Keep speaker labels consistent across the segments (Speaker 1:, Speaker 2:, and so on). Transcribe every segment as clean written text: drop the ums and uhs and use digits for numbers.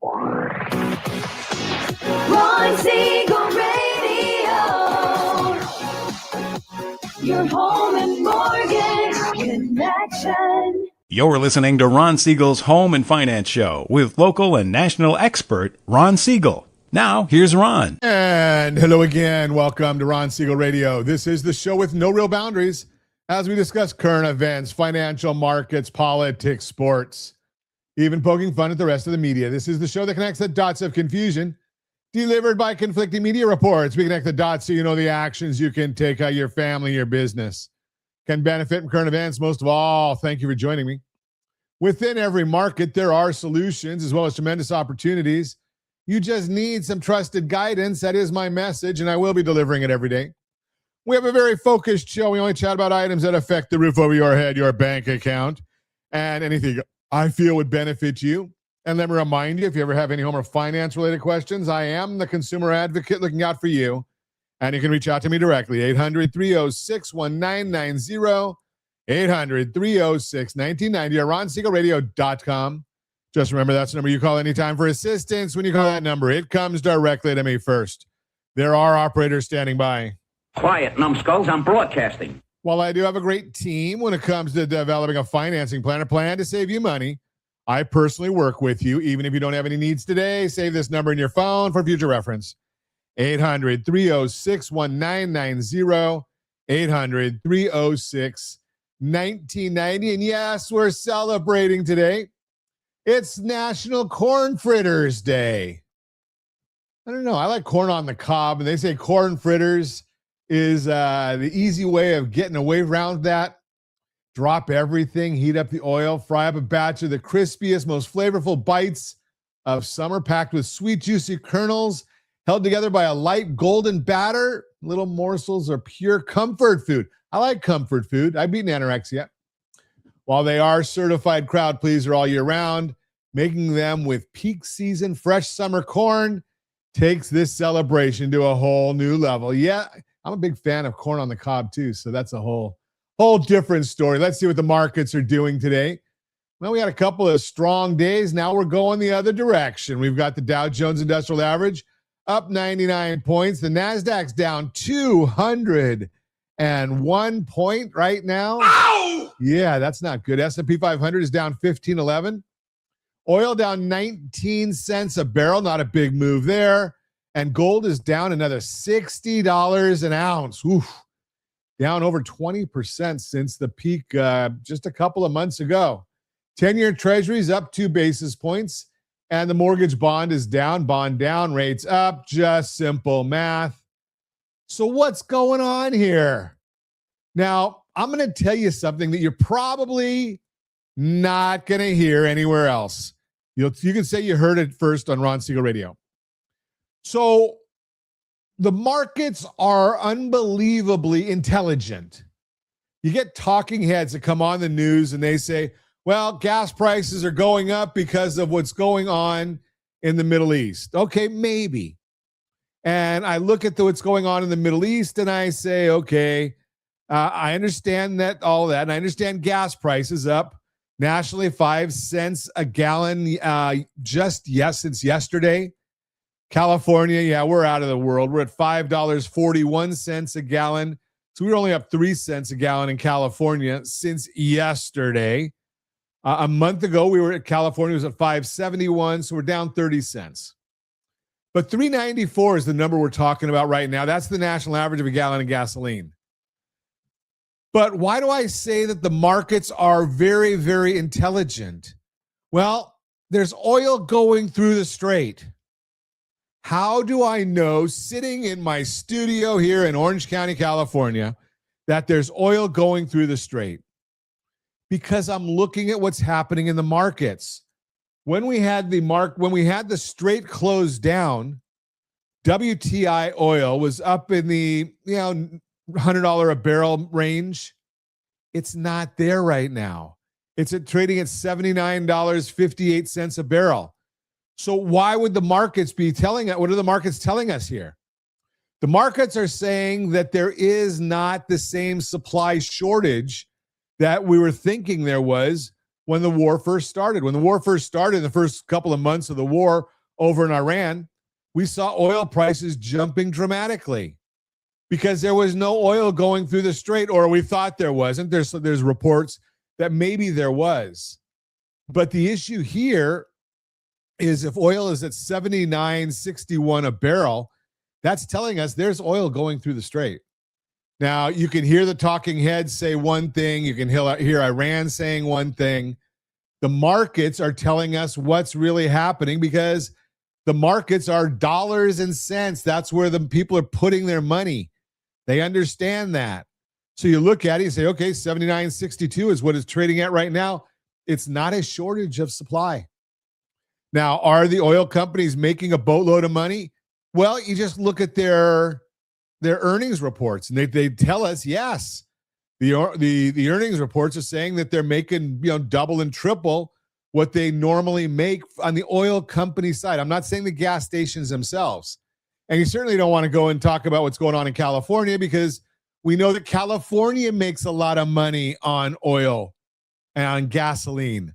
Speaker 1: Ron Siegel Radio, your home and mortgage connection.
Speaker 2: You're listening to Ron Siegel's Home and Finance Show with local and national expert Ron Siegel. Now, here's Ron.
Speaker 3: And hello again. Welcome to Ron Siegel Radio. This is the show with no real boundaries as we discuss current events, financial markets, politics, sports, even poking fun at the rest of the media. This is the show that connects the dots of confusion delivered by conflicting media reports. We connect the dots so you know the actions you can take out your family, your business can benefit from current events. Most of all, thank you for joining me. Within every market, there are solutions as well as tremendous opportunities. You just need some trusted guidance. That is my message, and I will be delivering it every day. We have a very focused show. We only chat about items that affect the roof over your head, your bank account, and anything I feel would benefit you. And let me remind you, if you ever have any home or finance-related questions, I am the consumer advocate looking out for you. And you can reach out to me directly, 800-306-1990, 800-306-1990, or RonSiegelRadio.com. Just remember, that's the number you call anytime for assistance. When you call that number, it comes directly to me first. There are operators standing by.
Speaker 4: Quiet, numbskulls, I'm broadcasting.
Speaker 3: While I do have a great team when it comes to developing a financing plan, a plan to save you money, I personally work with you. Even if you don't have any needs today, save this number in your phone for future reference. 800-306-1990, 800-306-1990. And yes, we're celebrating today. It's National Corn Fritters Day. I don't know. I like corn on the cob, and they say corn fritters is the easy way of getting away around that. Drop everything, heat up the oil, fry up a batch of the crispiest, most flavorful bites of summer, packed with sweet, juicy kernels, held together by a light golden batter. Little morsels are pure comfort food. I like comfort food. I've beaten anorexia. While they are certified crowd pleaser all year round, making them with peak season fresh summer corn takes this celebration to a whole new level. Yeah, I'm a big fan of corn on the cob too, so that's a whole different story. Let's see what the markets are doing today. Well, we had a couple of strong days. Now we're going the other direction. We've got the Dow Jones Industrial Average up 99 points. The NASDAQ's down 201 point right now. Ow! Yeah, that's not good. S&P 500 is down 15.11. Oil down 19 cents a barrel. Not a big move there. And gold is down another $60 an ounce. Oof. Down over 20% since the peak just a couple of months ago. 10-year Treasury's up 2 basis points, and the mortgage bond is down. Bond down, rates up. Just simple math. So what's going on here? Now, I'm going to tell you something that you're probably not going to hear anywhere else. You can say you heard it first on Ron Siegel Radio. So the markets are unbelievably intelligent. You get talking heads that come on the news and they say, well, gas prices are going up because of what's going on in the Middle East. Okay, maybe. And I look at what's going on in the Middle East and I say, okay, I understand that all that. And I understand gas prices up nationally 5 cents a gallon since yesterday. California, yeah, we're out of the world. We're at $5.41 a gallon. So we were only up 3 cents a gallon in California since yesterday. A month ago, California was at $5.71, so we're down 30 cents. But $3.94 is the number we're talking about right now. That's the national average of a gallon of gasoline. But why do I say that the markets are very, very intelligent? Well, there's oil going through the strait. How do I know, sitting in my studio here in Orange County, California, that there's oil going through the strait? Because I'm looking at what's happening in the markets. When we had the strait closed down, WTI oil was up in the $100 a barrel range. It's not there right now. It's trading at $79.58 a barrel. So why would the markets be telling us? What are the markets telling us here? The markets are saying that there is not the same supply shortage that we were thinking there was when the war first started. When the war first started, in the first couple of months of the war over in Iran, we saw oil prices jumping dramatically because there was no oil going through the strait, or we thought there wasn't. There's reports that maybe there was. But the issue here is if oil is at 79.61 a barrel, that's telling us there's oil going through the strait. Now, you can hear the talking heads say one thing. You can hear Iran saying one thing. The markets are telling us what's really happening because the markets are dollars and cents. That's where the people are putting their money. They understand that. So you look at it, you say, okay, 79.62 is what it's trading at right now. It's not a shortage of supply. Now, are the oil companies making a boatload of money? Well, you just look at their earnings reports, and they tell us, yes, the earnings reports are saying that they're making double and triple what they normally make on the oil company side. I'm not saying the gas stations themselves. And you certainly don't want to go and talk about what's going on in California because we know that California makes a lot of money on oil and on gasoline.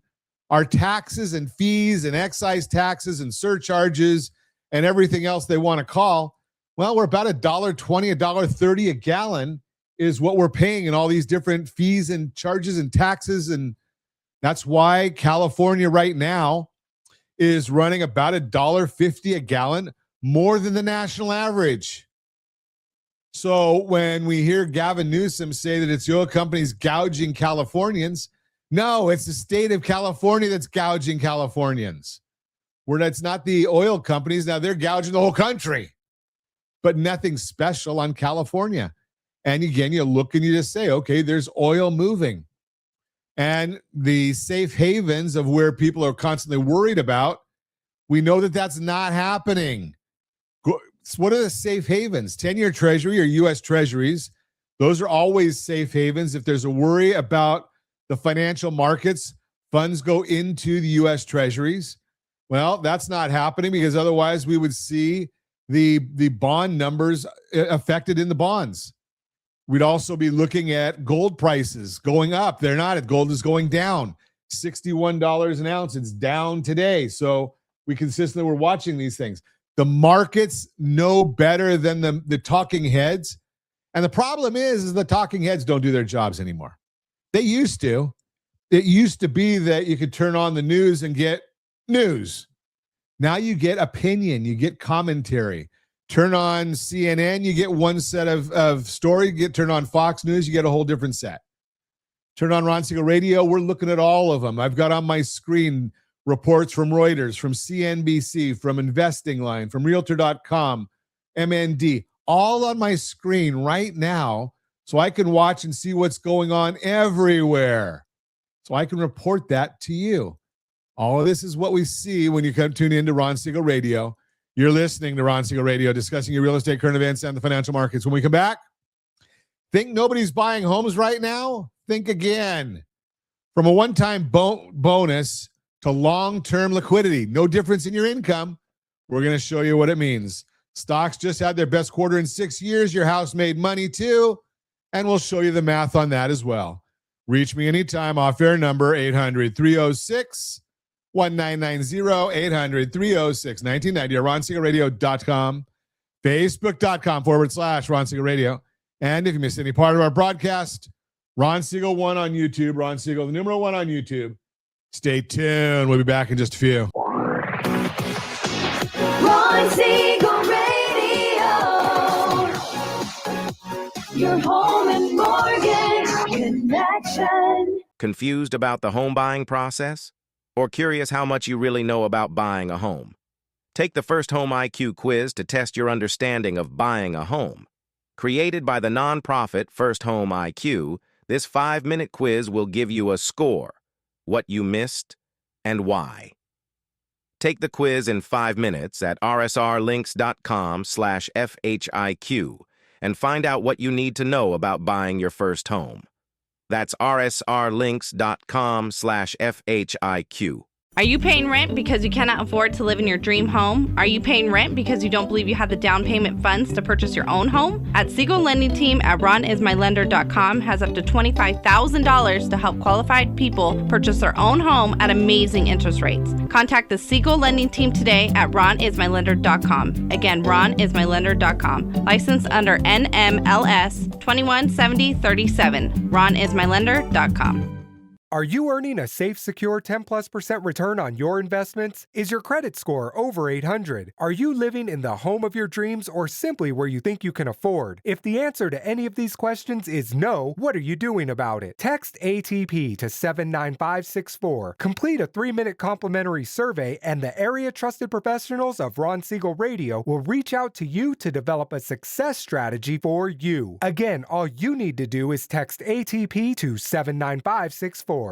Speaker 3: Our taxes and fees and excise taxes and surcharges and everything else they want to call, well, we're about $1.20, $1.30 a gallon is what we're paying in all these different fees and charges and taxes. And that's why California right now is running about $1.50 a gallon, more than the national average. So when we hear Gavin Newsom say that it's the oil companies gouging Californians, no, it's the state of California that's gouging Californians. Where that's not the oil companies. Now they're gouging the whole country, but nothing special on California. And again, you look and you just say, okay, there's oil moving. And the safe havens of where people are constantly worried about, we know that that's not happening. What are the safe havens? 10-year Treasury or U.S. Treasuries. Those are always safe havens. If there's a worry about the financial markets, funds go into the U.S. Treasuries. Well, that's not happening because otherwise we would see the bond numbers affected in the bonds. We'd also be looking at gold prices going up. They're not. Gold is going down. $61 an ounce. It's down today. So we consistently were watching these things. The markets know better than the talking heads. And the problem is the talking heads don't do their jobs anymore. They used to. It used to be that you could turn on the news and get news. Now you get opinion, you get commentary. Turn on CNN, you get one set of story. Turn on Fox News, you get a whole different set. Turn on Ron Siegel Radio, we're looking at all of them. I've got on my screen reports from Reuters, from CNBC, from Investing Line, from Realtor.com, MND, all on my screen right now so I can watch and see what's going on everywhere. So I can report that to you. All of this is what we see when you come tune into Ron Siegel Radio. You're listening to Ron Siegel Radio, discussing your real estate, current events, and the financial markets. When we come back, think nobody's buying homes right now? Think again. From a one-time bonus to long-term liquidity, no difference in your income. We're going to show you what it means. Stocks just had their best quarter in 6 years. Your house made money too, and we'll show you the math on that as well. Reach me anytime. Off-air number 800-306-1990, 800-306-1990, or RonSiegelRadio.com, Facebook.com/Ron Siegel Radio. And if you missed any part of our broadcast, Ron Siegel 1 on YouTube, Ron Siegel, the number 1 on YouTube. Stay tuned. We'll be back in just a few.
Speaker 1: Ron Siegel Radio. Your home and mortgage connection.
Speaker 5: Confused about the home buying process? Or curious how much you really know about buying a home? Take the First Home IQ quiz to test your understanding of buying a home. Created by the nonprofit First Home IQ, this 5-minute quiz will give you a score, what you missed, and why. Take the quiz in 5 minutes at rsrlinks.com/FHIQ and find out what you need to know about buying your first home. That's rsrlinks.com/FHIQ.
Speaker 6: Are you paying rent because you cannot afford to live in your dream home? Are you paying rent because you don't believe you have the down payment funds to purchase your own home? At Siegel Lending Team at ronismylender.com has up to $25,000 to help qualified people purchase their own home at amazing interest rates. Contact the Siegel Lending Team today at ronismylender.com. Again, ronismylender.com. Licensed under NMLS 217037. ronismylender.com.
Speaker 7: Are you earning a safe, secure 10+% return on your investments? Is your credit score over 800? Are you living in the home of your dreams or simply where you think you can afford? If the answer to any of these questions is no, what are you doing about it? Text ATP to 79564. Complete a 3-minute complimentary survey and the area trusted professionals of Ron Siegel Radio will reach out to you to develop a success strategy for you. Again, all you need to do is text ATP to 79564.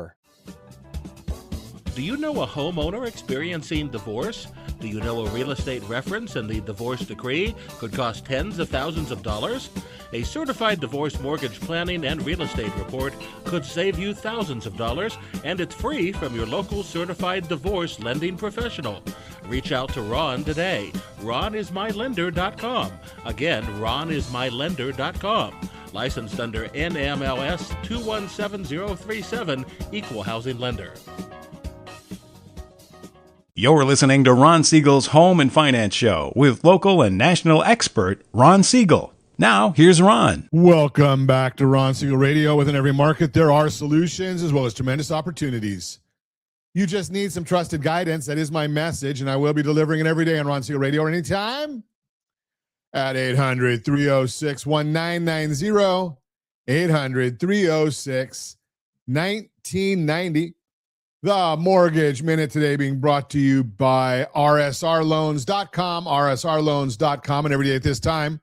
Speaker 8: Do you know a homeowner experiencing divorce? Do you know a real estate reference and the divorce decree could cost tens of thousands of dollars? A certified divorce mortgage planning and real estate report could save you thousands of dollars, and it's free from your local certified divorce lending professional. Reach out to Ron today. ronismylender.com. Again, ronismylender.com. Licensed under NMLS 217037, Equal Housing Lender.
Speaker 2: You're listening to Ron Siegel's Home and Finance Show with local and national expert Ron Siegel. Now, here's Ron.
Speaker 3: Welcome back to Ron Siegel Radio. Within every market, there are solutions as well as tremendous opportunities. You just need some trusted guidance. That is my message, and I will be delivering it every day on Ron Siegel Radio or anytime at 800-306-1990, 800-306-1990. The Mortgage Minute today being brought to you by rsrloans.com, rsrloans.com, and every day at this time,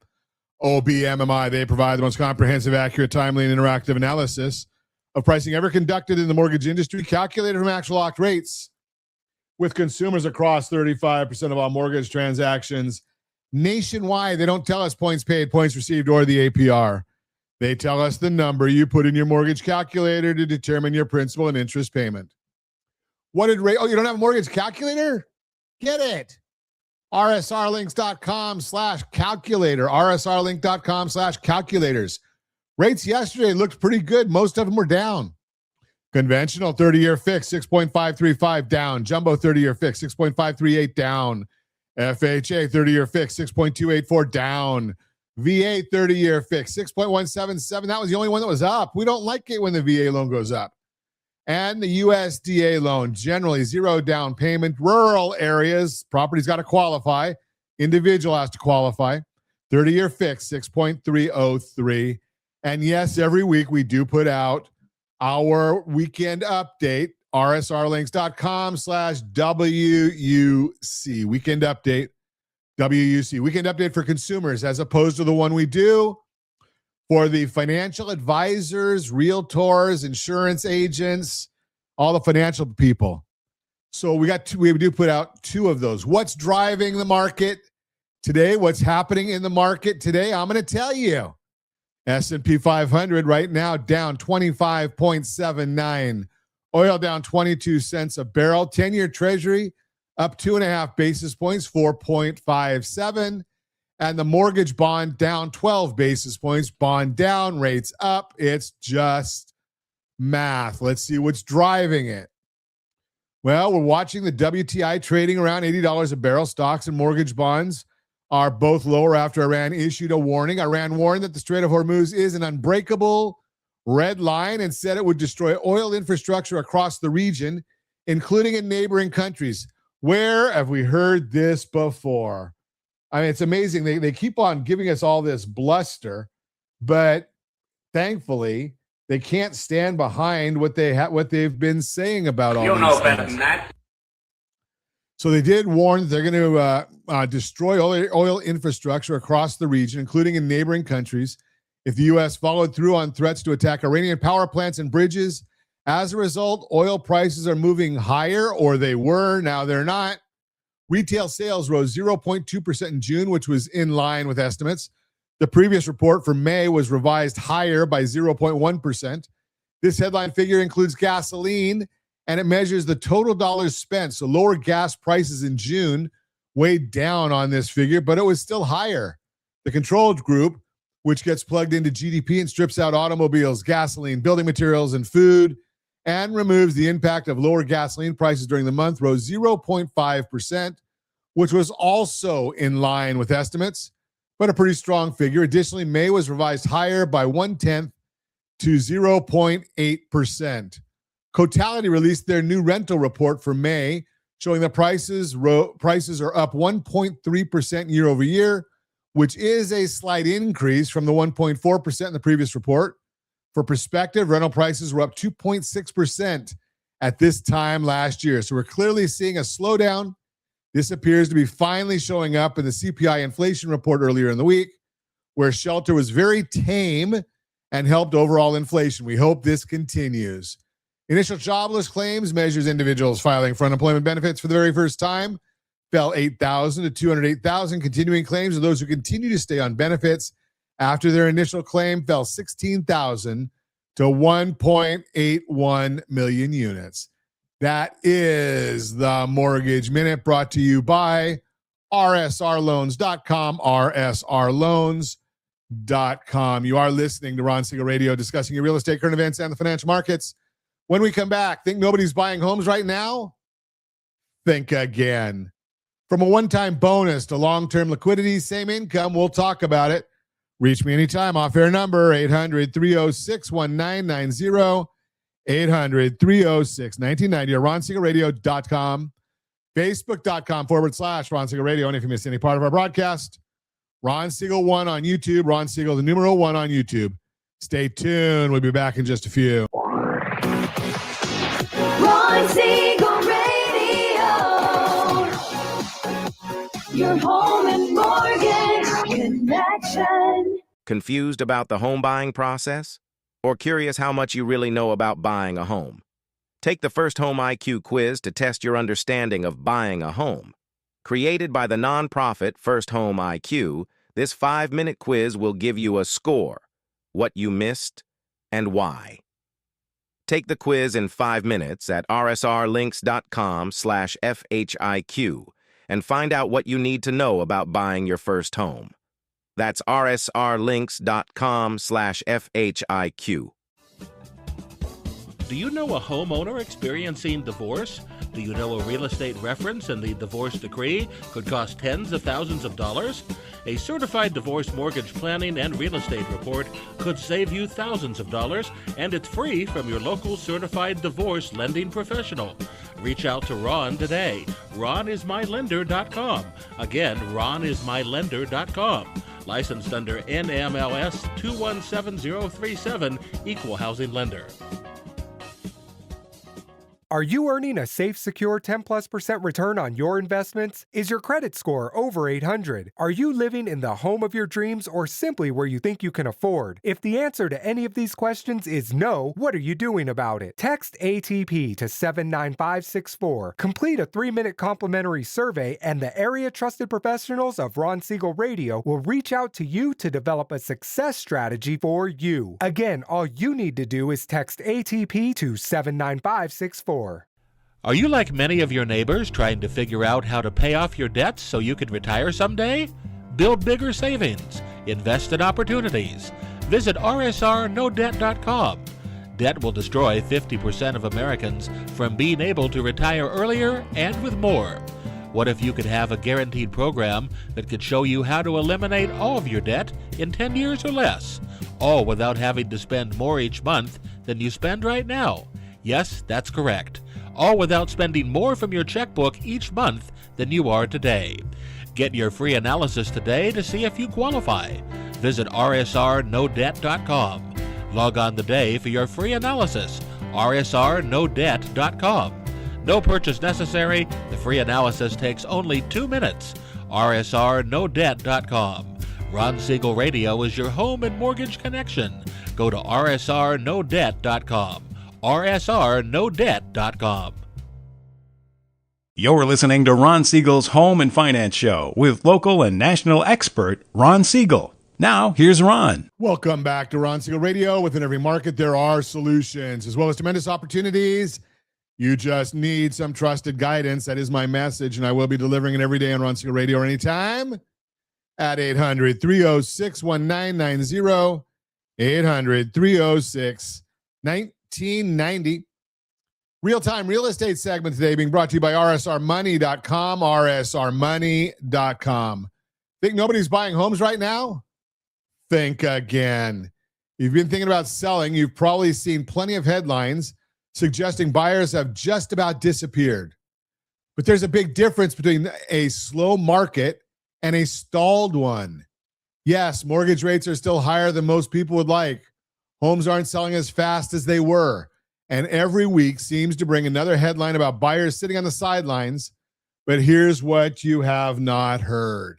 Speaker 3: OBMMI. They provide the most comprehensive, accurate, timely, and interactive analysis of pricing ever conducted in the mortgage industry, calculated from actual locked rates, with consumers across 35% of all mortgage transactions nationwide. They don't tell us points paid, points received, or the APR. They tell us the number you put in your mortgage calculator to determine your principal and interest payment. What did rate? Oh, you don't have a mortgage calculator? Get it. rsrlinks.com/calculator. rsrlink.com/calculators. Rates yesterday looked pretty good. Most of them were down. Conventional 30-year fix, 6.535 down. Jumbo 30-year fix, 6.538 down. FHA 30-year fix, 6.284 down. VA 30-year fix, 6.177. That was the only one that was up. We don't like it when the VA loan goes up. And the USDA loan, generally zero down payment. Rural areas, property's got to qualify. Individual has to qualify. 30-year fix, 6.303. And yes, every week we do put out our weekend update, rsrlinks.com/WUC. Weekend update, WUC. Weekend update for consumers as opposed to the one we do for the financial advisors, realtors, insurance agents, all the financial people. So we do put out two of those. What's driving the market today? What's happening in the market today? I'm going to tell you. S&P 500 right now down 25.79. Oil down 22 cents a barrel. 10-year Treasury up 2.5 basis points, 4.57. And the mortgage bond down 12 basis points. Bond down, rates up. It's just math. Let's see what's driving it. Well, we're watching the WTI trading around $80 a barrel. Stocks and mortgage bonds are both lower after Iran issued a warning. Iran warned that the Strait of Hormuz is an unbreakable red line and said it would destroy oil infrastructure across the region, including in neighboring countries. Where have we heard this before? I mean, it's amazing. They keep on giving us all this bluster, but thankfully they can't stand behind what they've been saying about all. You know better than that. So they did warn that they're going to destroy oil infrastructure across the region, including in neighboring countries, if the U.S. followed through on threats to attack Iranian power plants and bridges. As a result, oil prices are moving higher, or they were. Now they're not. Retail sales rose 0.2% in June, which was in line with estimates. The previous report for May was revised higher by 0.1%. This headline figure includes gasoline and it measures the total dollars spent. So lower gas prices in June weighed down on this figure, but it was still higher. The control group, which gets plugged into GDP and strips out automobiles, gasoline, building materials, and food, and removes the impact of lower gasoline prices during the month, rose 0.5%, which was also in line with estimates, but a pretty strong figure. Additionally, May was revised higher by 0.1% to 0.8%. Cotality released their new rental report for May, showing that prices are up 1.3% year over year, which is a slight increase from the 1.4% in the previous report. For perspective, rental prices were up 2.6% at this time last year. So we're clearly seeing a slowdown. This appears to be finally showing up in the CPI inflation report earlier in the week, where shelter was very tame and helped overall inflation. We hope this continues. Initial jobless claims measures individuals filing for unemployment benefits for the very first time, fell 8,000 to 208,000. Continuing claims of those who continue to stay on benefits after their initial claim fell 16,000 to 1.81 million units. That is the Mortgage Minute, brought to you by rsrloans.com, rsrloans.com. You are listening to Ron Siegel Radio, discussing your real estate, current events, and the financial markets. When we come back, think nobody's buying homes right now? Think again. From a one-time bonus to long-term liquidity, same income, we'll talk about it. Reach me anytime. Off-air number, 800-306-1990, 800-306-1990, or RonSiegelRadio.com, Facebook.com/Ron Siegel Radio. And if you missed any part of our broadcast, Ron Siegel 1 on YouTube, Ron Siegel, the numeral 1 on YouTube. Stay tuned. We'll be back in just a few.
Speaker 1: Ron Siegel Radio. Your home and mortgage connection.
Speaker 5: Confused about the home buying process? Or curious how much you really know about buying a home? Take the First Home IQ quiz to test your understanding of buying a home. Created by the nonprofit First Home IQ, this 5-minute quiz will give you a score, what you missed, and why. Take the quiz in 5 minutes at rsrlinks.com/FHIQ and find out what you need to know about buying your first home. That's rsrlinks.com/FHIQ.
Speaker 8: Do you know a homeowner experiencing divorce? Do you know a real estate reference and the divorce decree could cost tens of thousands of dollars? A certified divorce mortgage planning and real estate report could save you thousands of dollars, and it's free from your local certified divorce lending professional. Reach out to Ron today. RonIsMyLender.com. Again, RonIsMyLender.com. Licensed under NMLS 217037, Equal Housing Lender.
Speaker 7: Are you earning a safe, secure 10+% return on your investments? Is your credit score over 800? Are you living in the home of your dreams or simply where you think you can afford? If the answer to any of these questions is no, what are you doing about it? Text ATP to 79564. Complete a 3-minute complimentary survey, and the area trusted professionals of Ron Siegel Radio will reach out to you to develop a success strategy for you. Again, all you need to do is text ATP to 79564.
Speaker 8: Are you like many of your neighbors trying to figure out how to pay off your debts so you can retire someday? Build bigger savings. Invest in opportunities. Visit rsrnodebt.com. Debt will destroy 50% of Americans from being able to retire earlier and with more. What if you could have a guaranteed program that could show you how to eliminate all of your debt in 10 years or less, all without having to spend more each month than you spend right now? Yes, that's correct. All without spending more from your checkbook each month than you are today. Get your free analysis today to see if you qualify. Visit rsrnodebt.com. Log on today for your free analysis. rsrnodebt.com. No purchase necessary. The free analysis takes only 2 minutes. rsrnodebt.com. Ron Siegel Radio is your home and mortgage connection. Go to rsrnodebt.com. rsrnodebt.com.
Speaker 2: You're listening to Ron Siegel's Home and Finance Show with local and national expert Ron Siegel. Now, here's Ron.
Speaker 3: Welcome back to Ron Siegel Radio. Within every market, there are solutions as well as tremendous opportunities. You just need some trusted guidance. That is my message, and I will be delivering it every day on Ron Siegel Radio or anytime at 800-306-1990, 800-306-1990. Real-time real estate segment today being brought to you by rsrmoney.com, rsrmoney.com. Think nobody's buying homes right now? Think again. You've been thinking about selling. You've probably seen plenty of headlines suggesting buyers have just about disappeared. But there's a big difference between a slow market and a stalled one. Yes, mortgage rates are still higher than most people would like. Homes aren't selling as fast as they were. And every week seems to bring another headline about buyers sitting on the sidelines. But here's what you have not heard.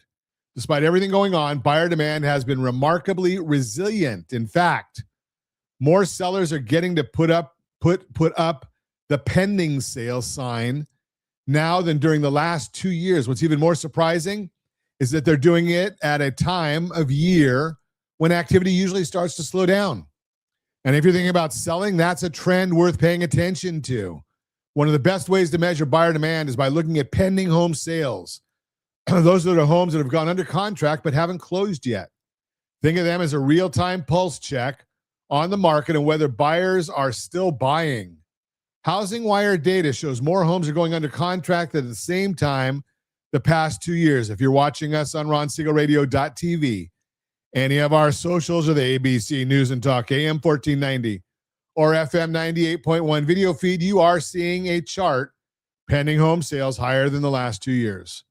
Speaker 3: Despite everything going on, buyer demand has been remarkably resilient. In fact, more sellers are getting to put up the pending sale sign now than during the last 2 years. What's even more surprising is that they're doing it at a time of year when activity usually starts to slow down. And if you're thinking about selling, that's a trend worth paying attention to. One of the best ways to measure buyer demand is by looking at pending home sales. Those are the homes that have gone under contract but haven't closed yet. Think of them as a real-time pulse check on the market and whether buyers are still buying. Housing Wire data shows more homes are going under contract at the same time the past 2 years. If you're watching us on RonSiegelRadio.tv, any of our socials or the ABC News and Talk AM 1490 or FM 98.1 video feed, you are seeing a chart pending home sales higher than the last 2 years.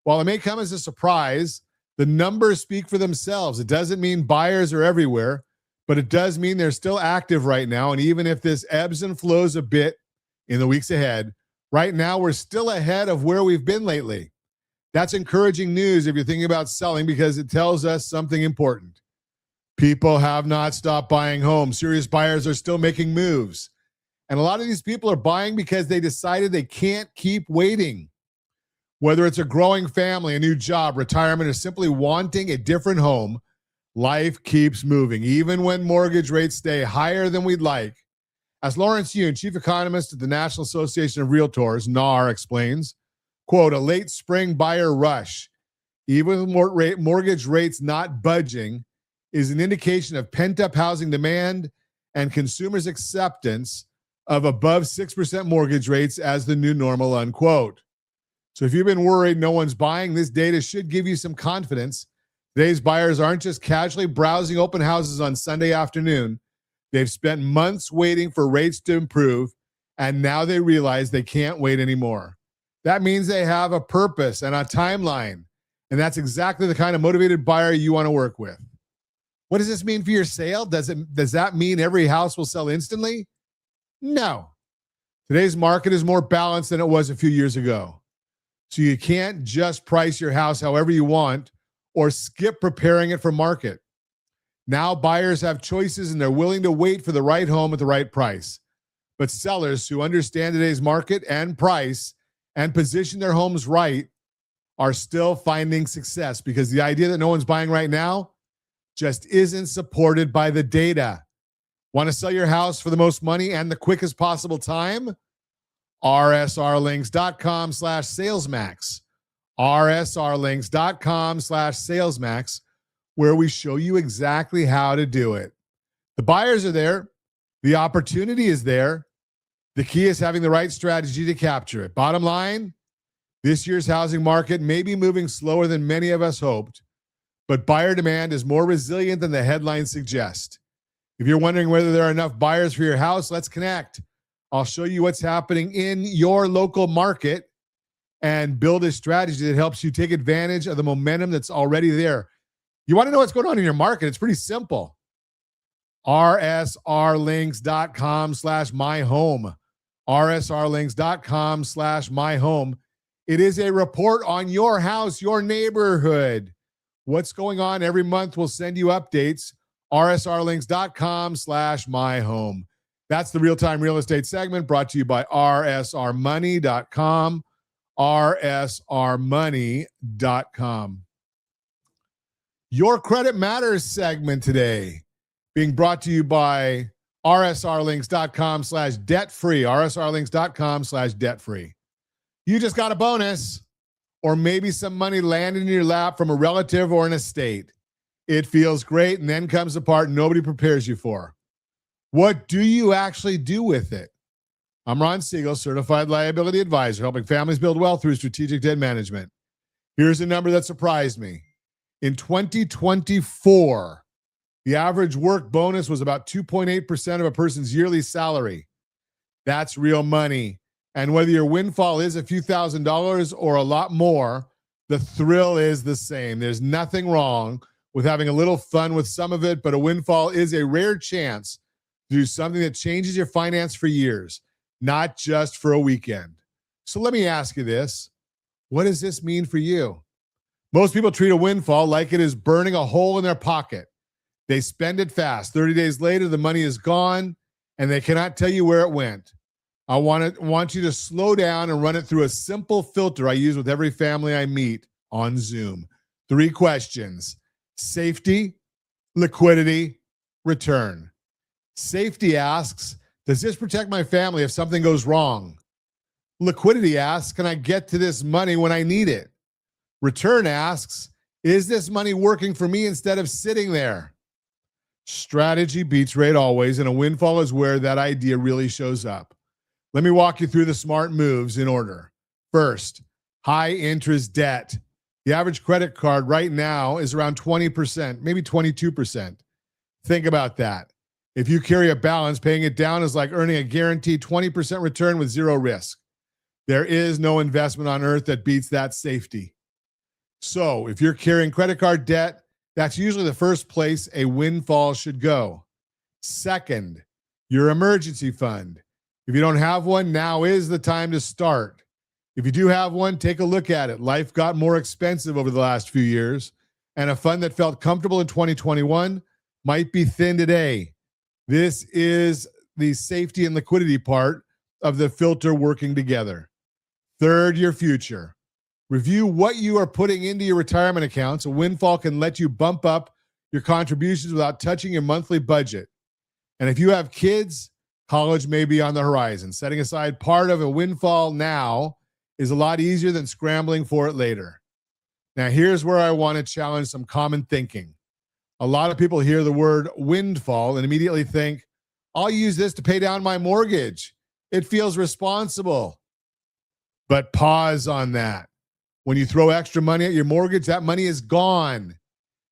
Speaker 3: While it may come as a surprise, the numbers speak for themselves. It doesn't mean buyers are everywhere, but it does mean they're still active right now. And even if this ebbs and flows a bit in the weeks ahead, right now we're still ahead of where we've been lately. That's encouraging news if you're thinking about selling because it tells us something important. People have not stopped buying homes. Serious buyers are still making moves. And a lot of these people are buying because they decided they can't keep waiting. Whether it's a growing family, a new job, retirement, or simply wanting a different home, life keeps moving, even when mortgage rates stay higher than we'd like. As Lawrence Yoon, chief economist at the National Association of Realtors, NAR, explains, quote, a late spring buyer rush, even with mortgage rates not budging, is an indication of pent-up housing demand and consumers' acceptance of above 6% mortgage rates as the new normal, unquote. So if you've been worried no one's buying, this data should give you some confidence. Today's buyers aren't just casually browsing open houses on Sunday afternoon. They've spent months waiting for rates to improve, and now they realize they can't wait anymore. That means they have a purpose and a timeline, and that's exactly the kind of motivated buyer you want to work with. What does this mean for your sale? Does that mean every house will sell instantly? No. Today's market is more balanced than it was a few years ago. So you can't just price your house however you want or skip preparing it for market. Now buyers have choices and they're willing to wait for the right home at the right price. But sellers who understand today's market and price and position their homes right are still finding success because the idea that no one's buying right now just isn't supported by the data. Want to sell your house for the most money and the quickest possible time? rsrlinks.com/salesmax. rsrlinks.com/salesmax, where we show you exactly how to do it. The buyers are there. The opportunity is there. The key is having the right strategy to capture it. Bottom line, this year's housing market may be moving slower than many of us hoped, but buyer demand is more resilient than the headlines suggest. If you're wondering whether there are enough buyers for your house, let's connect. I'll show you what's happening in your local market and build a strategy that helps you take advantage of the momentum that's already there. You want to know what's going on in your market? It's pretty simple. rsrlinks.com/myhome. rsrlinks.com/myhome. It is a report on your house, your neighborhood. What's going on every month? We'll send you updates. rsrlinks.com/myhome. That's the real-time real estate segment brought to you by rsrmoney.com. rsrmoney.com. Your Credit Matters segment today being brought to you by rsrlinks.com/debt-free, rsrlinks.com/debt-free. You just got a bonus, or maybe some money landed in your lap from a relative or an estate. It feels great, and then comes the part nobody prepares you for. What do you actually do with it? I'm Ron Siegel, certified liability advisor, helping families build wealth through strategic debt management. Here's a number that surprised me. In 2024, the average work bonus was about 2.8% of a person's yearly salary. That's real money. And whether your windfall is a few $1,000s or a lot more, the thrill is the same. There's nothing wrong with having a little fun with some of it, but a windfall is a rare chance to do something that changes your finance for years, not just for a weekend. So let me ask you this. What does this mean for you? Most people treat a windfall like it is burning a hole in their pocket. They spend it fast. 30 days later, the money is gone, and they cannot tell you where it went. I want you to slow down and run it through a simple filter I use with every family I meet on Zoom. 3 questions: safety, liquidity, return. Safety asks, does this protect my family if something goes wrong? Liquidity asks, can I get to this money when I need it? Return asks, is this money working for me instead of sitting there? Strategy beats rate always, and a windfall is where that idea really shows up. Let me walk you through the smart moves in order. First, high interest debt. The average credit card right now is around 20%, maybe 22%. Think about that. If you carry a balance, paying it down is like earning a guaranteed 20% return with zero risk. There is no investment on earth that beats that safety. So if you're carrying credit card debt, that's usually the first place a windfall should go. Second, your emergency fund. If you don't have one, now is the time to start. If you do have one, take a look at it. Life got more expensive over the last few years, and a fund that felt comfortable in 2021 might be thin today. This is the safety and liquidity part of the filter working together. Third, your future. Review what you are putting into your retirement accounts. A windfall can let you bump up your contributions without touching your monthly budget. And if you have kids, college may be on the horizon. Setting aside part of a windfall now is a lot easier than scrambling for it later. Now, here's where I want to challenge some common thinking. A lot of people hear the word windfall and immediately think, I'll use this to pay down my mortgage. It feels responsible. But pause on that. When you throw extra money at your mortgage, that money is gone.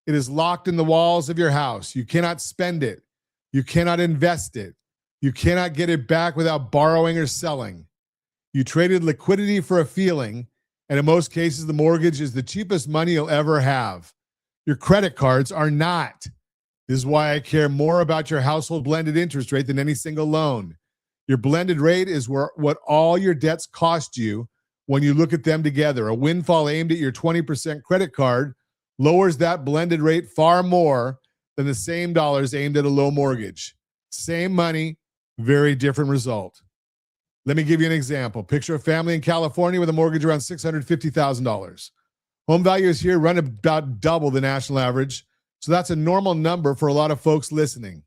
Speaker 3: It is locked in the walls of your house. You cannot spend it. You cannot invest it. You cannot get it back without borrowing or selling. You traded liquidity for a feeling, and in most cases, the mortgage is the cheapest money you'll ever have. Your credit cards are not. This is why I care more about your household blended interest rate than any single loan. Your blended rate is what all your debts cost you when you look at them together. A windfall aimed at your 20% credit card lowers that blended rate far more than the same dollars aimed at a low mortgage. Same money, very different result. Let me give you an example. Picture a family in California with a mortgage around $650,000. Home values here run about double the national average, so that's a normal number for a lot of folks listening.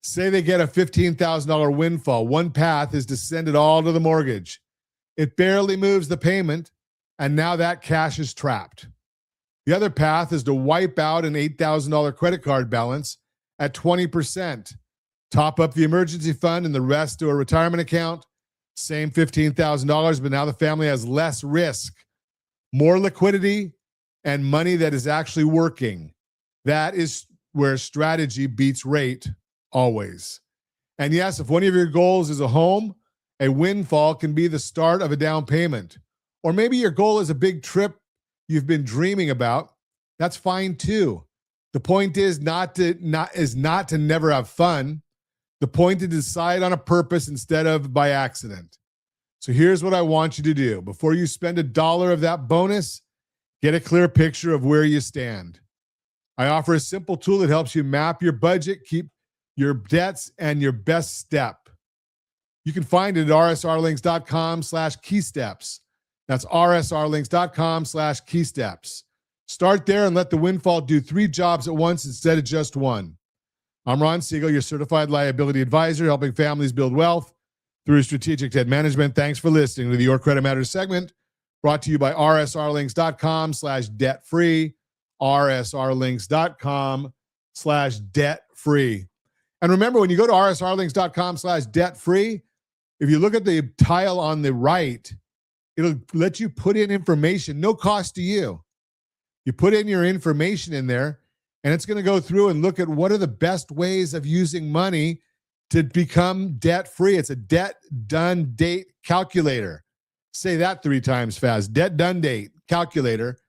Speaker 3: Say they get a $15,000 windfall. One path is to send it all to the mortgage. It barely moves the payment, and now that cash is trapped. The other path is to wipe out an $8,000 credit card balance at 20%. Top up the emergency fund and the rest to a retirement account. Same $15,000, but now the family has less risk, more liquidity, and money that is actually working. That is where strategy beats rate always. And yes, if one of your goals is a home, a windfall can be the start of a down payment. Or maybe your goal is a big trip you've been dreaming about. That's fine too. The point is not to never have fun. The point is to decide on a purpose instead of by accident. So here's what I want you to do. Before you spend $1 of that bonus, get a clear picture of where you stand. I offer a simple tool that helps you map your budget, keep your debts, and your best step. You can find it at rsrlinks.com/keysteps. That's rsrlinks.com/keysteps. Start there and let the windfall do 3 jobs at once instead of just one. I'm Ron Siegel, your certified liability advisor, helping families build wealth through strategic debt management. Thanks for listening to the Your Credit Matters segment, brought to you by rsrlinks.com/debt-free, rsrlinks.com/debt-free. And remember, when you go to rsrlinks.com/debt-free, if you look at the tile on the right, it'll let you put in information, no cost to you. You put in your information in there, and it's going to go through and look at what are the best ways of using money to become debt-free. It's a debt done date calculator. Say that 3 times fast. Debt done date calculator,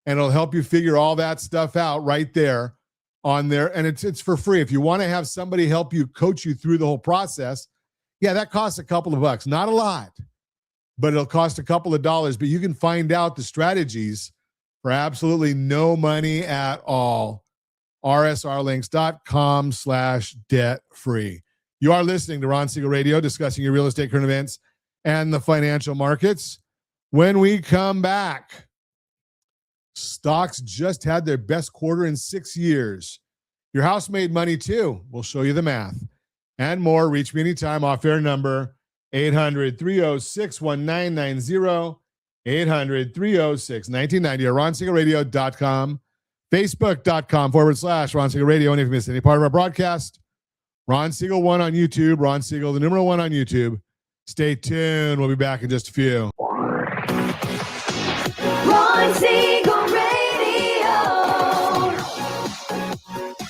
Speaker 3: and it'll help you figure all that stuff out right there on there. And it's for free. If you want to have somebody help you, coach you through the whole process, yeah, that costs a couple of bucks. Not a lot, but it'll cost a couple of dollars. But you can find out the strategies for absolutely no money at all. rsrlinks.com/debt-free. You are listening to Ron Siegel Radio, discussing your real estate, current events, and the financial markets. When we come back, stocks just had their best quarter in 6 years. Your house made money too. We'll show you the math and more. Reach me anytime. Off-air number 800-306-1990, 800-306-1990, or RonSiegelRadio.com, Facebook.com/Ron Siegel Radio. And if you missed any part of our broadcast, Ron Siegel 1 on YouTube, Ron Siegel, the numeral 1 on YouTube. Stay tuned. We'll be back in just a few.
Speaker 1: Ron Siegel Radio.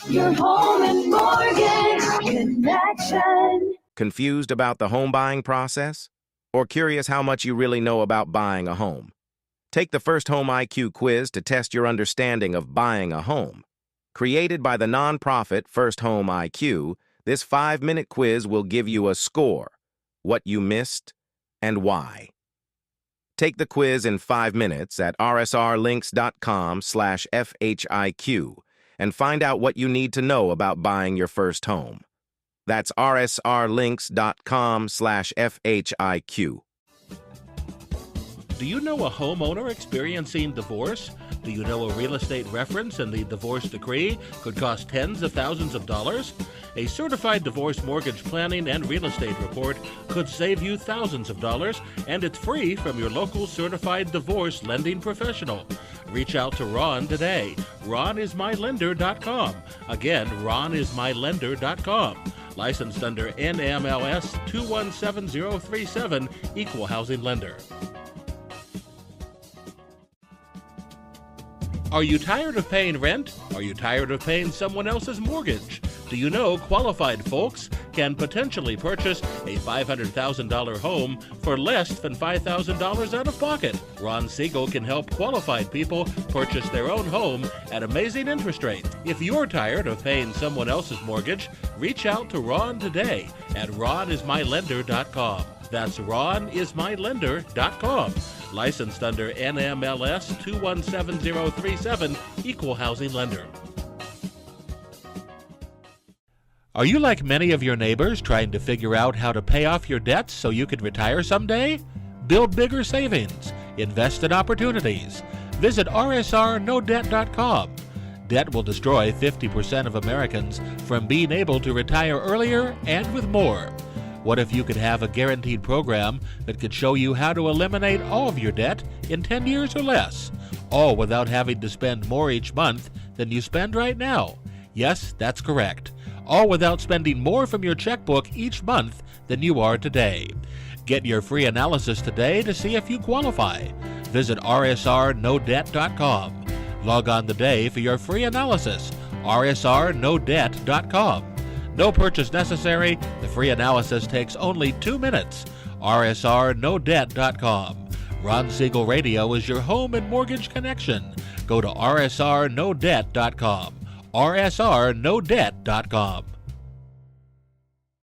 Speaker 1: Your home and mortgage connection.
Speaker 5: Confused about the home buying process? Or curious how much you really know about buying a home? Take the first Home IQ quiz to test your understanding of buying a home. Created by the nonprofit First Home IQ, this 5-minute quiz will give you a score, what you missed, and why. Take the quiz in 5 minutes at rsrlinks.com/FHIQ and find out what you need to know about buying your first home. That's rsrlinks.com/FHIQ.
Speaker 8: Do you know a homeowner experiencing divorce? Do you know a real estate reference and the divorce decree could cost tens of thousands of dollars? A certified divorce mortgage planning and real estate report could save you thousands of dollars, and it's free from your local certified divorce lending professional. Reach out to Ron today. RonIsMyLender.com. Again, RonIsMyLender.com. Licensed under NMLS 217037, Equal Housing Lender. Are you tired of paying rent? Are you tired of paying someone else's mortgage? Do you know qualified folks can potentially purchase a $500,000 home for less than $5,000 out of pocket? Ron Siegel can help qualified people purchase their own home at amazing interest rates. If you're tired of paying someone else's mortgage, reach out to Ron today at RonIsMyLender.com. That's RonIsMyLender.com. Licensed under NMLS 217037, Equal Housing Lender. Are you like many of your neighbors trying to figure out how to pay off your debts so you can retire someday? Build bigger savings. Invest in opportunities. Visit rsrnodebt.com. Debt will destroy 50% of Americans from being able to retire earlier and with more. What if you could have a guaranteed program that could show you how to eliminate all of your debt in 10 years or less, all without having to spend more each month than you spend right now? Yes, that's correct. All without spending more from your checkbook each month than you are today. Get your free analysis today to see if you qualify. Visit rsrnodebt.com. Log on today for your free analysis, rsrnodebt.com. No purchase necessary. The free analysis takes only 2 minutes. rsrnodebt.com. Ron Siegel Radio is your home and mortgage connection. Go to rsrnodebt.com. rsrnodebt.com.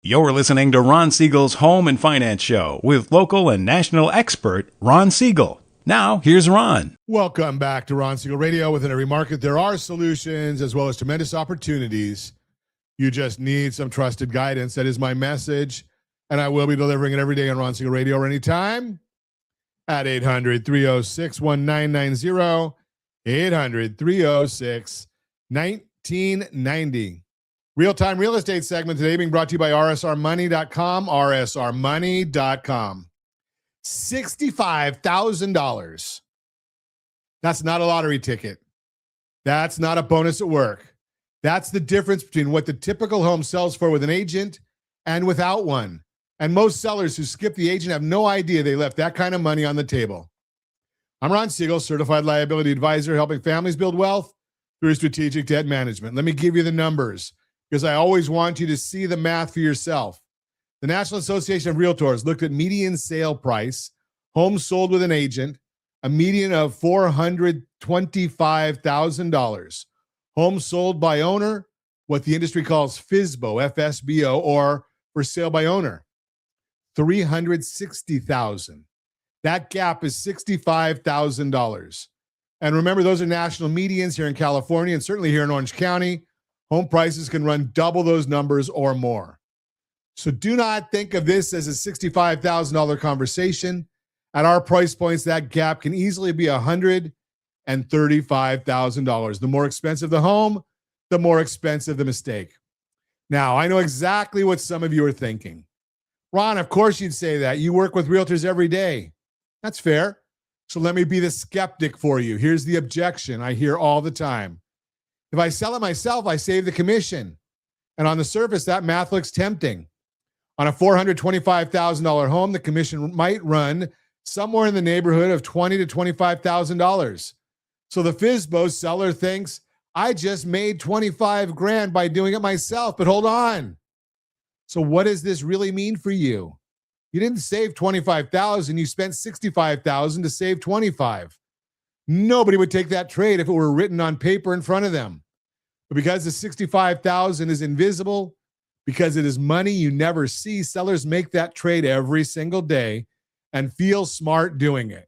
Speaker 2: You're listening to Ron Siegel's Home and Finance Show with local and national expert Ron Siegel. Now, here's Ron.
Speaker 3: Welcome back to Ron Siegel Radio. Within every market, there are solutions as well as tremendous opportunities. You just need some trusted guidance. That is my message, and I will be delivering it every day on Ron Siegel Radio or anytime at 800-306-1990, 800-306-1990. Real-time real estate segment today being brought to you by rsrmoney.com, rsrmoney.com. $65,000. That's not a lottery ticket. That's not a bonus at work. That's the difference between what the typical home sells for with an agent and without one. And most sellers who skip the agent have no idea they left that kind of money on the table. I'm Ron Siegel, certified liability advisor, helping families build wealth through strategic debt management. Let me give you the numbers, because I always want you to see the math for yourself. The National Association of Realtors looked at median sale price, homes sold with an agent, a median of $425,000. Homes sold by owner, what the industry calls FSBO, FSBO, or for sale by owner, $360,000. That gap is $65,000. And remember, those are national medians here in California and certainly here in Orange County. Home prices can run double those numbers or more. So do not think of this as a $65,000 conversation. At our price points, that gap can easily be $135,000. The more expensive the home, the more expensive the mistake. Now, I know exactly what some of you are thinking. Ron, of course you'd say that. You work with realtors every day. That's fair. So let me be the skeptic for you. Here's the objection I hear all the time. If I sell it myself, I save the commission. And on the surface, that math looks tempting. On a $425,000 home, the commission might run somewhere in the neighborhood of $20,000 to $25,000. So the FSBO seller thinks, I just made $25,000 by doing it myself. But hold on. So what does this really mean for you? You didn't save $25,000. You spent $65,000 to save $25,000. Nobody would take that trade if it were written on paper in front of them. But because the $65,000 is invisible, because it is money you never see, sellers make that trade every single day and feel smart doing it.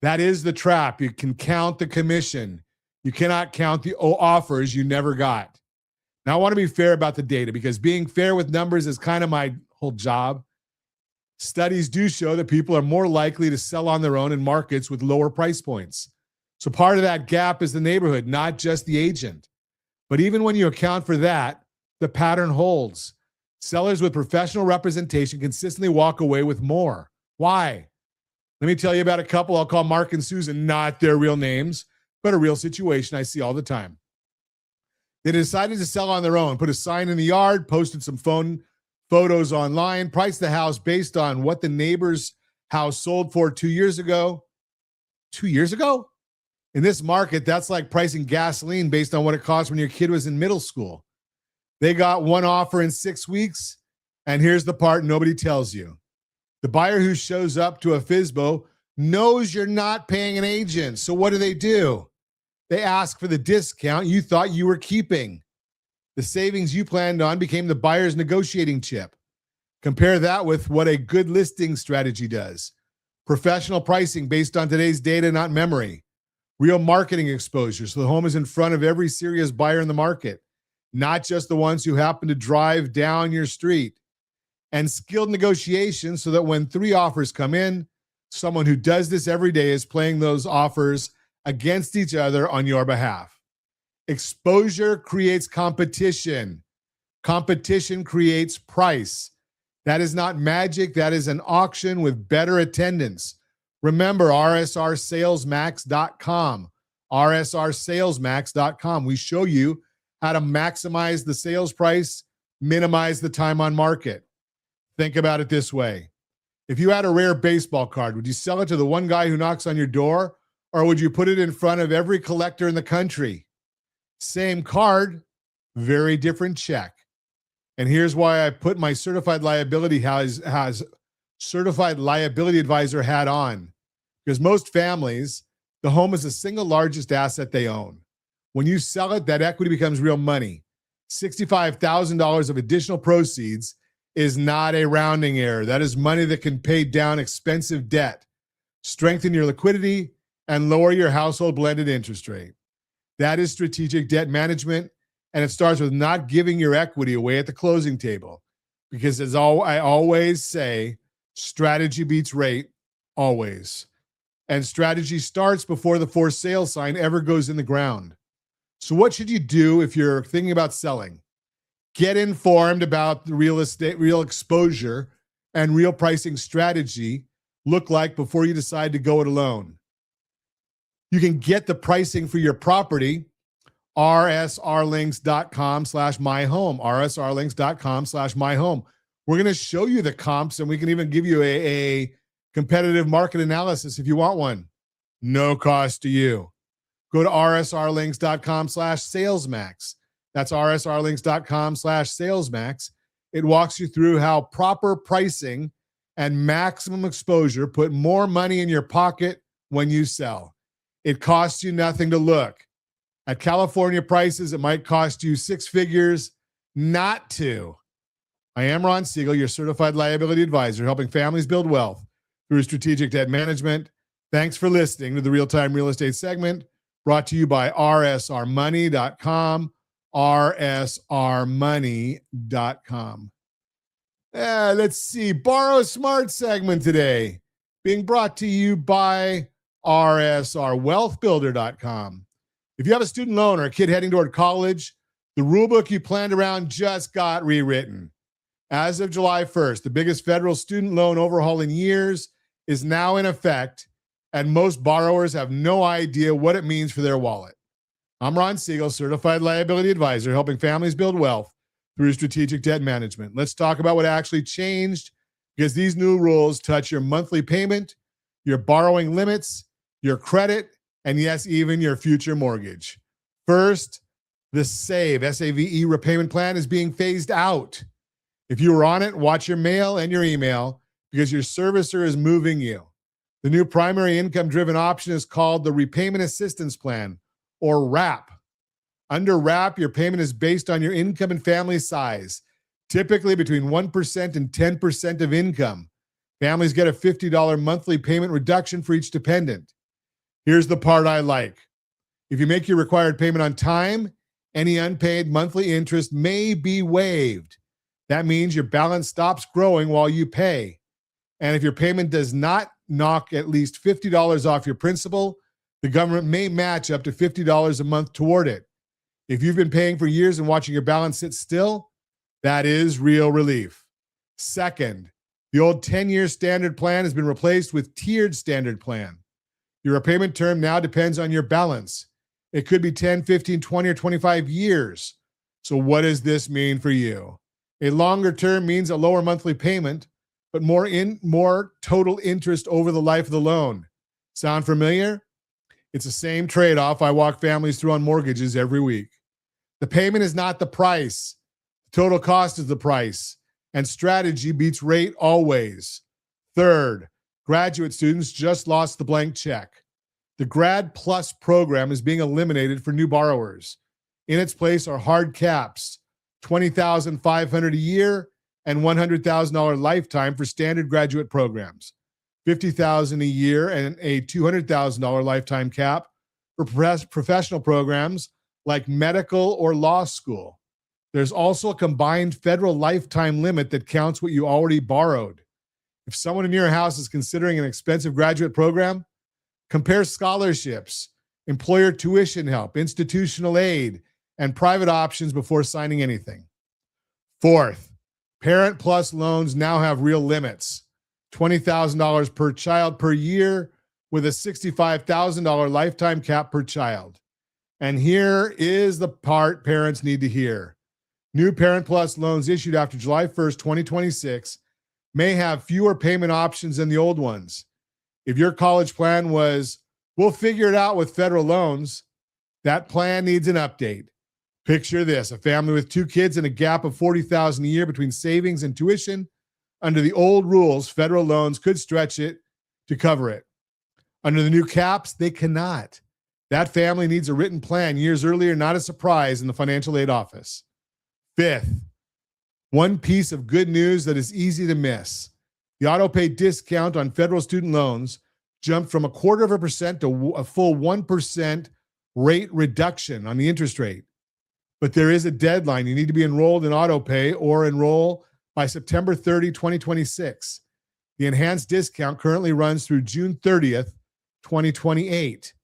Speaker 3: That is the trap. You can count the commission. You cannot count the offers you never got. Now, I want to be fair about the data, because being fair with numbers is kind of my whole job. Studies do show that people are more likely to sell on their own in markets with lower price points. So part of that gap is the neighborhood, not just the agent. But even when you account for that, the pattern holds. Sellers with professional representation consistently walk away with more. Why? Let me tell you about a couple I'll call Mark and Susan, not their real names, but a real situation I see all the time. They decided to sell on their own, put a sign in the yard, posted some phone photos online, priced the house based on what the neighbor's house sold for 2 years ago. 2 years ago? In this market, that's like pricing gasoline based on what it cost when your kid was in middle school. They got one offer in 6 weeks, and here's the part nobody tells you. The buyer who shows up to a FSBO knows you're not paying an agent, so what do? They ask for the discount you thought you were keeping. The savings you planned on became the buyer's negotiating chip. Compare that with what a good listing strategy does. Professional pricing based on today's data, not memory. Real marketing exposure, so the home is in front of every serious buyer in the market, not just the ones who happen to drive down your street. And skilled negotiation, so that when 3 offers come in, someone who does this every day is playing those offers against each other on your behalf. Exposure creates competition. Competition creates price. That is not magic. That is an auction with better attendance. Remember, rsrsalesmax.com. rsrsalesmax.com. We show you how to maximize the sales price, minimize the time on market. Think about it this way. If you had a rare baseball card, would you sell it to the one guy who knocks on your door, or would you put it in front of every collector in the country? Same card, very different check. And here's why I put my certified liability advisor hat on. Because most families, the home is the single largest asset they own. When you sell it, that equity becomes real money. $65,000 of additional proceeds is not a rounding error. That is money that can pay down expensive debt, strengthen your liquidity, and lower your household blended interest rate. That is strategic debt management, and it starts with not giving your equity away at the closing table. Because as I always say, strategy beats rate, always. And strategy starts before the for sale sign ever goes in the ground. So what should you do if you're thinking about selling? Get informed about the real estate, real exposure, and real pricing strategy look like before you decide to go it alone. You can get the pricing for your property, rsrlinks.com/myhome, rsrlinks.com/myhome. We're going to show you the comps, and we can even give you a competitive market analysis if you want one. No cost to you. Go to rsrlinks.com/salesmax. That's rsrlinks.com/salesmax. It walks you through how proper pricing and maximum exposure put more money in your pocket when you sell. It costs you nothing to look. At California prices, it might cost you six figures not to. I am Ron Siegel, your certified liability advisor, helping families build wealth through strategic debt management. Thanks for listening to the Real-Time Real Estate segment, brought to you by rsrmoney.com, rsrmoney.com. Let's see, Borrow Smart segment today, being brought to you by rsrwealthbuilder.com. If you have a student loan or a kid heading toward college, the rulebook you planned around just got rewritten. As of July 1st, the biggest federal student loan overhaul in years is now in effect, and most borrowers have no idea what it means for their wallet. I'm Ron Siegel, certified liability advisor, helping families build wealth through strategic debt management. Let's talk about what actually changed, because these new rules touch your monthly payment, your borrowing limits, your credit, and yes, even your future mortgage. First, the SAVE, S-A-V-E repayment plan is being phased out. If you were on it, watch your mail and your email, because your servicer is moving you. The new primary income-driven option is called the Repayment Assistance Plan, or RAP. Under RAP, your payment is based on your income and family size, typically between 1% and 10% of income. Families get a $50 monthly payment reduction for each dependent. Here's the part I like. If you make your required payment on time, any unpaid monthly interest may be waived. That means your balance stops growing while you pay. And if your payment does not knock at least $50 off your principal, the government may match up to $50 a month toward it. If you've been paying for years and watching your balance sit still, that is real relief. Second, the old 10-year standard plan has been replaced with tiered standard plan. Your repayment term now depends on your balance. It could be 10, 15, 20, or 25 years. So what does this mean for you? A longer term means a lower monthly payment, but more total interest over the life of the loan. Sound familiar? It's the same trade-off I walk families through on mortgages every week. The payment is not the price. The total cost is the price. And strategy beats rate always. Third, graduate students just lost the blank check. The Grad Plus program is being eliminated for new borrowers. In its place are hard caps, $20,500 a year and $100,000 lifetime for standard graduate programs. $50,000 a year and a $200,000 lifetime cap for professional programs like medical or law school. There's also a combined federal lifetime limit that counts what you already borrowed. If someone in your house is considering an expensive graduate program, compare scholarships, employer tuition help, institutional aid, and private options before signing anything. Fourth, Parent Plus loans now have real limits. $20,000 per child per year with a $65,000 lifetime cap per child. And here is the part parents need to hear. New Parent Plus loans issued after July 1st, 2026 may have fewer payment options than the old ones. If your college plan was, we'll figure it out with federal loans, that plan needs an update. Picture this, a family with two kids and a gap of $40,000 a year between savings and tuition. Under the old rules, federal loans could stretch it to cover it. Under the new caps, they cannot. That family needs a written plan years earlier, not a surprise in the financial aid office. Fifth, one piece of good news that is easy to miss. The auto pay discount on federal student loans jumped from 0.25% to a full 1% rate reduction on the interest rate. But there is a deadline. You need to be enrolled in auto pay or enroll by September 30, 2026. The enhanced discount currently runs through June 30th, 2028.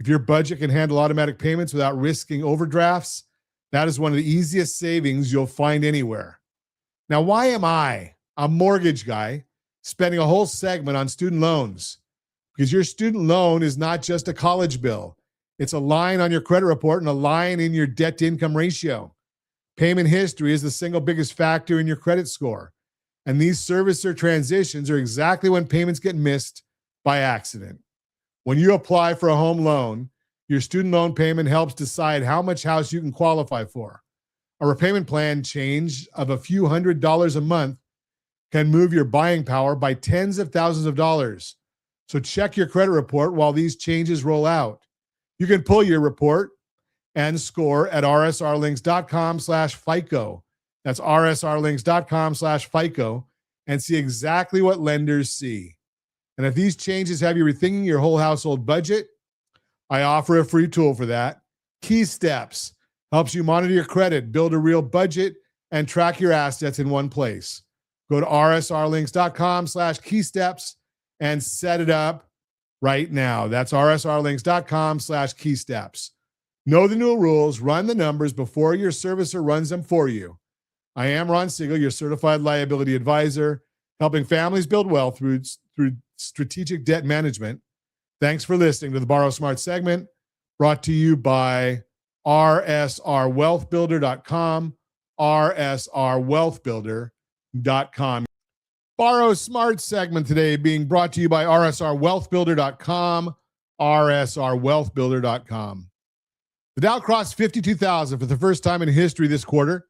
Speaker 3: If your budget can handle automatic payments without risking overdrafts, That is one of the easiest savings you'll find anywhere. Now, why am I, a mortgage guy, spending a whole segment on student loans? Because your student loan is not just a college bill. It's a line on your credit report and a line in your debt-to-income ratio. Payment history is the single biggest factor in your credit score. And these servicer transitions are exactly when payments get missed by accident. When you apply for a home loan, your student loan payment helps decide how much house you can qualify for. A repayment plan change of a few $100s a month can move your buying power by tens of thousands of dollars. So check your credit report while these changes roll out. You can pull your report and score at rsrlinks.com/FICO. That's rsrlinks.com/FICO and see exactly what lenders see. And if these changes have you rethinking your whole household budget, I offer a free tool for that. Key Steps helps you monitor your credit, build a real budget, and track your assets in one place. Go to rsrlinks.com/keysteps and set it up right now. That's rsrlinks.com/keysteps. Know the new rules, run the numbers before your servicer runs them for you. I am Ron Siegel, your certified liability advisor, helping families build wealth through strategic debt management. Thanks for listening to the Borrow Smart segment, brought to you by rsrwealthbuilder.com, rsrwealthbuilder.com. Borrow Smart segment today being brought to you by rsrwealthbuilder.com, rsrwealthbuilder.com. The Dow crossed 52,000 for the first time in history this quarter,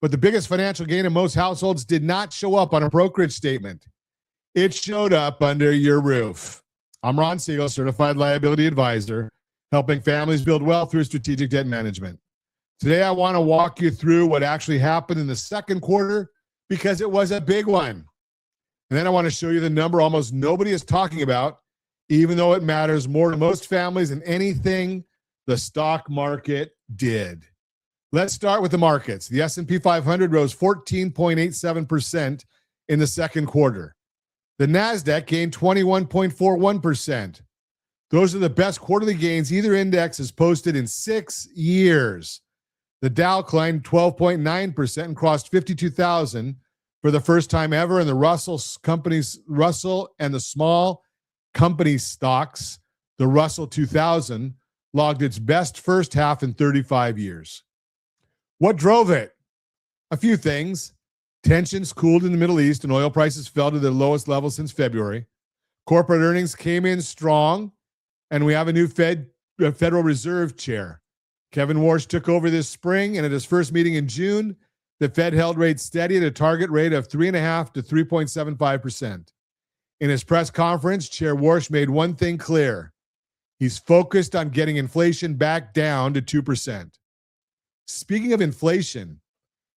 Speaker 3: but the biggest financial gain in most households did not show up on a brokerage statement. It showed up under your roof. I'm Ron Siegel, certified liability advisor, helping families build wealth through strategic debt management. Today, I want to walk you through what actually happened in the second quarter because it was a big one. And then I want to show you the number almost nobody is talking about, even though it matters more to most families than anything the stock market did. Let's start with the markets. The S&P 500 rose 14.87% in the second quarter. The NASDAQ gained 21.41%. Those are the best quarterly gains either index has posted in 6 years. The Dow climbed 12.9% and crossed 52,000 for the first time ever, and the Russell and the small company stocks, the Russell 2000, logged its best first half in 35 years. What drove it? A few things. Tensions cooled in the Middle East and oil prices fell to their lowest level since February. Corporate earnings came in strong, and we have a new Federal Reserve chair. Kevin Warsh took over this spring, and at his first meeting in June, the Fed held rates steady at a target rate of 3.5% to 3.75%. In his press conference, Chair Warsh made one thing clear. He's focused on getting inflation back down to 2%. Speaking of inflation,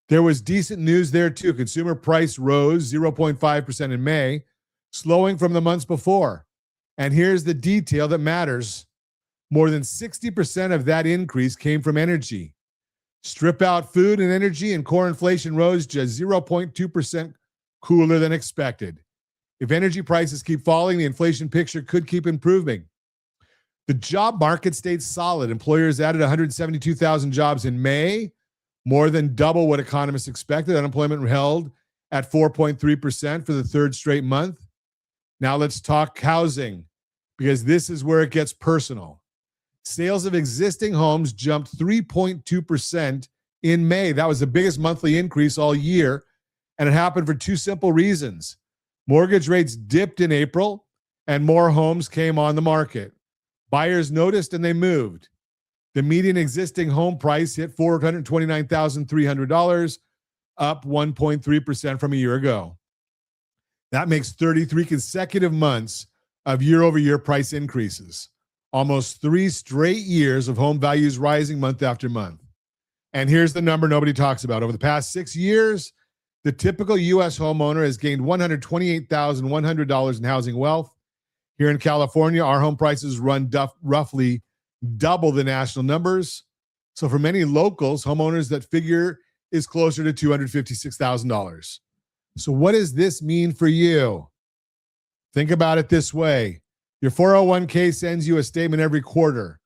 Speaker 3: there was decent news there too. Consumer price rose 0.5% in May, slowing from the months before. And here's the detail that matters. More than 60% of that increase came from energy. Strip out food and energy, and core inflation rose just 0.2% cooler than expected. If energy prices keep falling, the inflation picture could keep improving. The job market stayed solid. Employers added 172,000 jobs in May, more than double what economists expected. Unemployment held at 4.3% for the third straight month. Now let's talk housing, because this is where it gets personal. Sales of existing homes jumped 3.2% in May. That was the biggest monthly increase all year, and it happened for two simple reasons. Mortgage rates dipped in April, and more homes came on the market. Buyers noticed and they moved. The median existing home price hit $429,300, up 1.3% from a year ago. That makes 33 consecutive months of year-over-year price increases. Almost 3 straight years of home values rising month after month. And here's the number nobody talks about. Over the past 6 years, the typical U.S. homeowner has gained $128,100 in housing wealth. Here in California, our home prices run roughly double the national numbers. So for many locals, homeowners, that figure is closer to $256,000. So what does this mean for you? Think about it this way. Your 401k sends you a statement every quarter.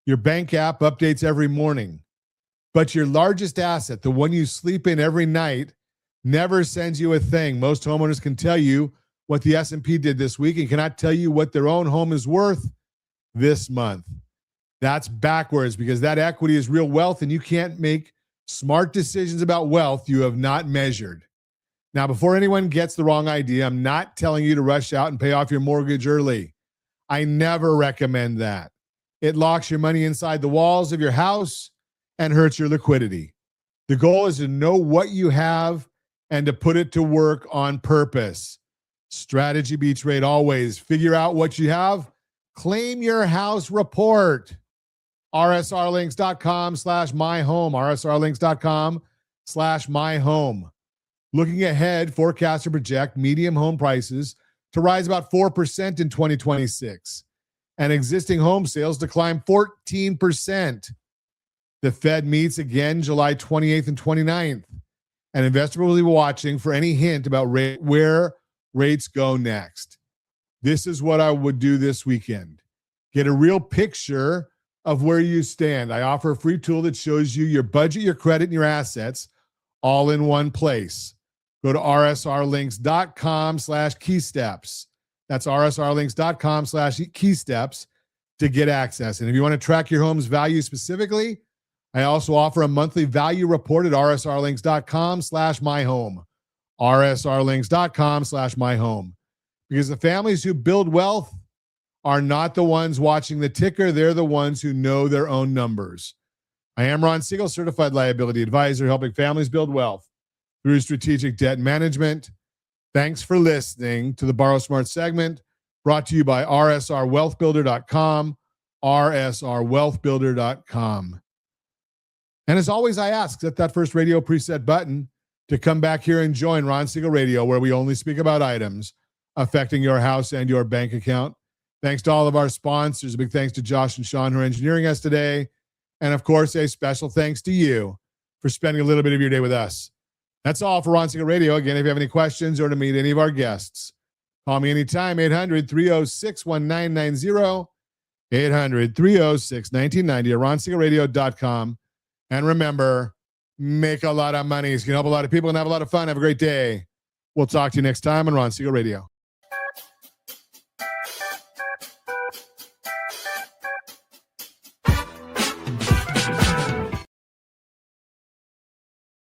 Speaker 3: Your bank app updates every morning. But your largest asset, the one you sleep in every night, never sends you a thing. Most homeowners can tell you what the S&P did this week and cannot tell you what their own home is worth this month. That's backwards because that equity is real wealth, and you can't make smart decisions about wealth you have not measured. Now, before anyone gets the wrong idea, I'm not telling you to rush out and pay off your mortgage early. I never recommend that. It locks your money inside the walls of your house and hurts your liquidity. The goal is to know what you have and to put it to work on purpose. Strategy beats rate always. Figure out what you have. Claim your house report. rsrlinks.com/myhome. rsrlinks.com/myhome. Looking ahead, forecasters project median home prices to rise about 4% in 2026, and existing home sales to climb 14%. The Fed meets again July 28th and 29th, and investors will be watching for any hint about where rates go next. This is what I would do this weekend. Get a real picture of where you stand. I offer a free tool that shows you your budget, your credit, and your assets all in one place. Go to rsrlinks.com/keysteps. That's rsrlinks.com/keysteps to get access. And if you want to track your home's value specifically, I also offer a monthly value report at rsrlinks.com/myhome. rsrlinks.com/myhome. Because the families who build wealth are not the ones watching the ticker. They're the ones who know their own numbers. I am Ron Siegel, certified liability advisor, helping families build wealth through strategic debt management. Thanks for listening to the Borrow Smart segment, brought to you by rsrwealthbuilder.com, rsrwealthbuilder.com. And as always, I ask, hit that first radio preset button to come back here and join Ron Siegel Radio, where we only speak about items affecting your house and your bank account. Thanks to all of our sponsors. A big thanks to Josh and Sean who are engineering us today. And of course, a special thanks to you for spending a little bit of your day with us. That's all for Ron Siegel Radio. Again, if you have any questions or to meet any of our guests, call me anytime, 800-306-1990, 800-306-1990, or ronsiegelradio.com. And remember, make a lot of money. You can help a lot of people and have a lot of fun. Have a great day. We'll talk to you next time on Ron Siegel Radio.